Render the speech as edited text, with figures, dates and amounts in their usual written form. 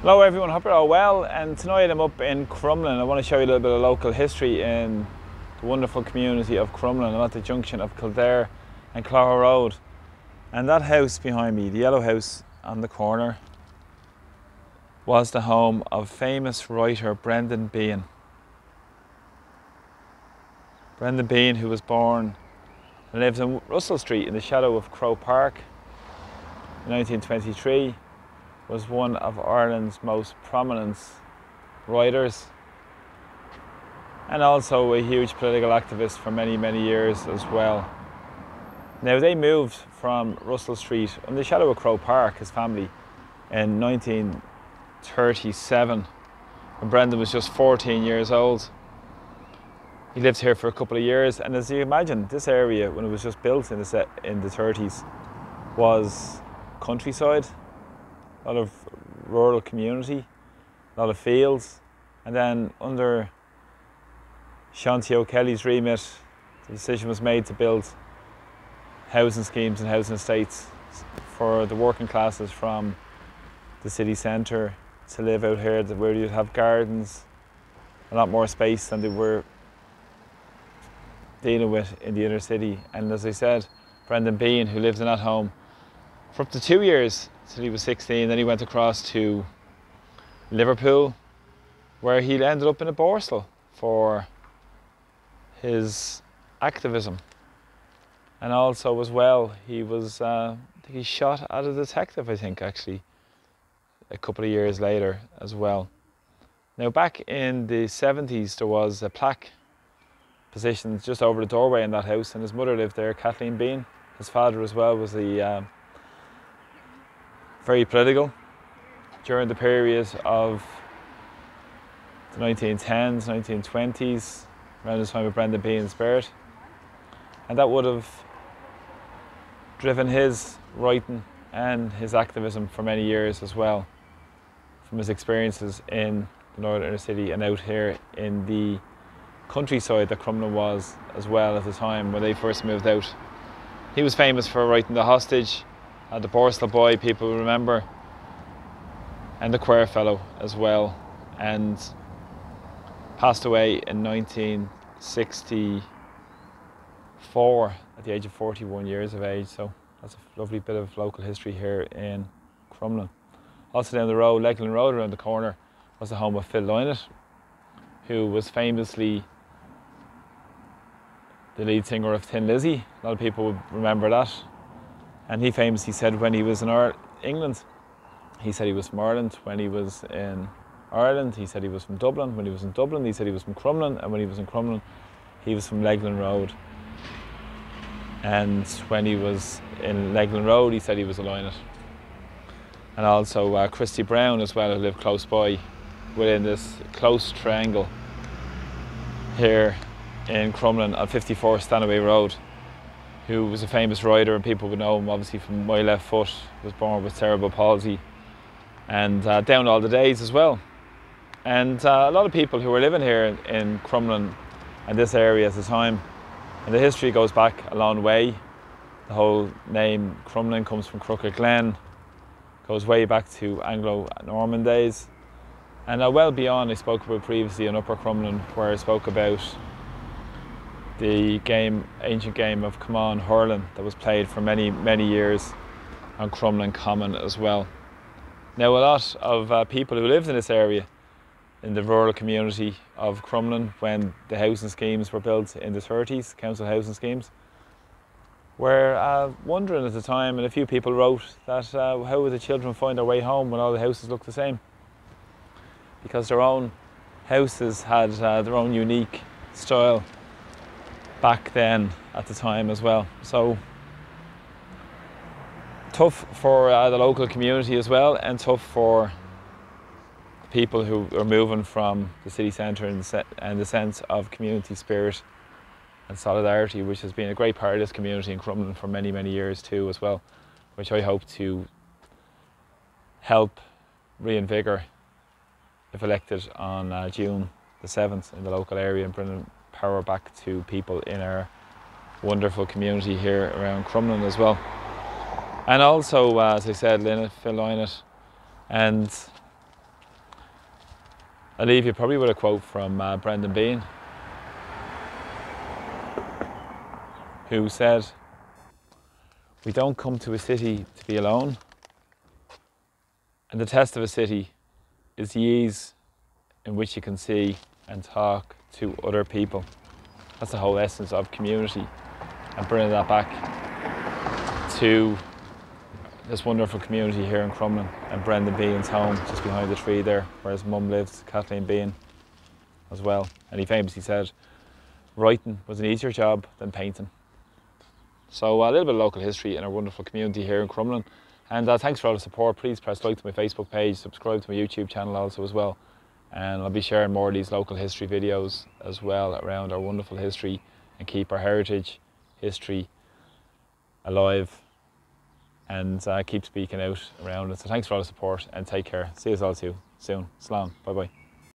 Hello everyone, hope you're all well, and tonight I'm up in Crumlin. I want to show you a little bit of local history in the wonderful community of Crumlin. I'm at the junction of Kildare and Clogher Road, and that house behind me, the yellow house on the corner, was the home of famous writer Brendan Behan. Brendan Behan, who was born and lived in Russell Street in the shadow of Croke Park in 1923, was one of Ireland's most prominent writers and also a huge political activist for many, many years as well. Now, they moved from Russell Street in the shadow of Croke Park, his family, in 1937 when Brendan was just 14 years old. He lived here for a couple of years, and as you imagine, this area, when it was just built in the 30s, was countryside. A lot of rural community, a lot of fields, and then under Shanti O'Kelly's remit, the decision was made to build housing schemes and housing estates for the working classes from the city centre to live out here, where you'd have gardens, a lot more space than they were dealing with in the inner city. And as I said, Brendan Behan, who lived in that home for up to 2 years, till he was 16, then he went across to Liverpool, where he ended up in a borstal for his activism. And also as well, he was, I think he shot at a detective, I think, actually, a couple of years later as well. Now, back in the 70s, there was a plaque positioned just over the doorway in that house, and his mother lived there, Kathleen Behan. His father as well was the very political during the period of the 1910s, 1920s, around the time of Brendan Behan's birth. And that would have driven his writing and his activism for many years as well, from his experiences in the northern inner city and out here in the countryside that Crumlin was as well at the time when they first moved out. He was famous for writing The Hostage, the Borstal Boy, people remember, and The Queer Fellow as well, and passed away in 1964 at the age of 41 years of age. So that's a lovely bit of local history here in Crumlin. Also down the road, Leglin Road around the corner, was the home of Phil Lynott, who was famously the lead singer of Thin Lizzy. A lot of people would remember that. And he famously said when he was in England, he said he was from Ireland. When he was in Ireland, he said he was from Dublin. When he was in Dublin, he said he was from Crumlin. And when he was in Crumlin, he was from Leglin Road. And when he was in Leglin Road, he said he was a Lynott. And also Christy Brown as well, who lived close by within this close triangle here in Crumlin on 54 Stanaway Road, who was a famous writer, and people would know him obviously from My Left Foot, was born with cerebral palsy, and Down All the Days as well. And a lot of people who were living here in Crumlin and this area at the time, and the history goes back a long way. The whole name Crumlin comes from Crooked Glen, goes way back to Anglo-Norman days, and well beyond. I spoke about previously in Upper Crumlin, where I spoke about the ancient game of Come On Hurling that was played for many, many years on Crumlin Common as well. Now, a lot of people who lived in this area, in the rural community of Crumlin, when the housing schemes were built in the 30s, council housing schemes, were wondering at the time, and a few people wrote that how would the children find their way home when all the houses looked the same? Because their own houses had their own unique style back then at the time as well. So tough for the local community as well, and tough for the people who are moving from the city centre and the sense of community spirit and solidarity, which has been a great part of this community in Crumlin for many, many years too as well, which I hope to help reinvigorate if elected on June the 7th in the local area, and bringing power back to people in our wonderful community here around Crumlin as well. And also, as I said, Lynott, Phil Lynott, and I'll leave you probably with a quote from Brendan Behan, who said, "We don't come to a city to be alone, and the test of a city is the ease in which you can see and talk to other people." That's the whole essence of community, and bringing that back to this wonderful community here in Crumlin and Brendan Behan's home just behind the tree there, where his mum lives, Kathleen Behan, as well. And he famously said, writing was an easier job than painting. So a little bit of local history in our wonderful community here in Crumlin. And thanks for all the support. Please press like to my Facebook page, subscribe to my YouTube channel also as well. And I'll be sharing more of these local history videos as well around our wonderful history and keep our heritage, history alive, and keep speaking out around it. So thanks for all the support and take care. See you all soon. Slán. Bye bye.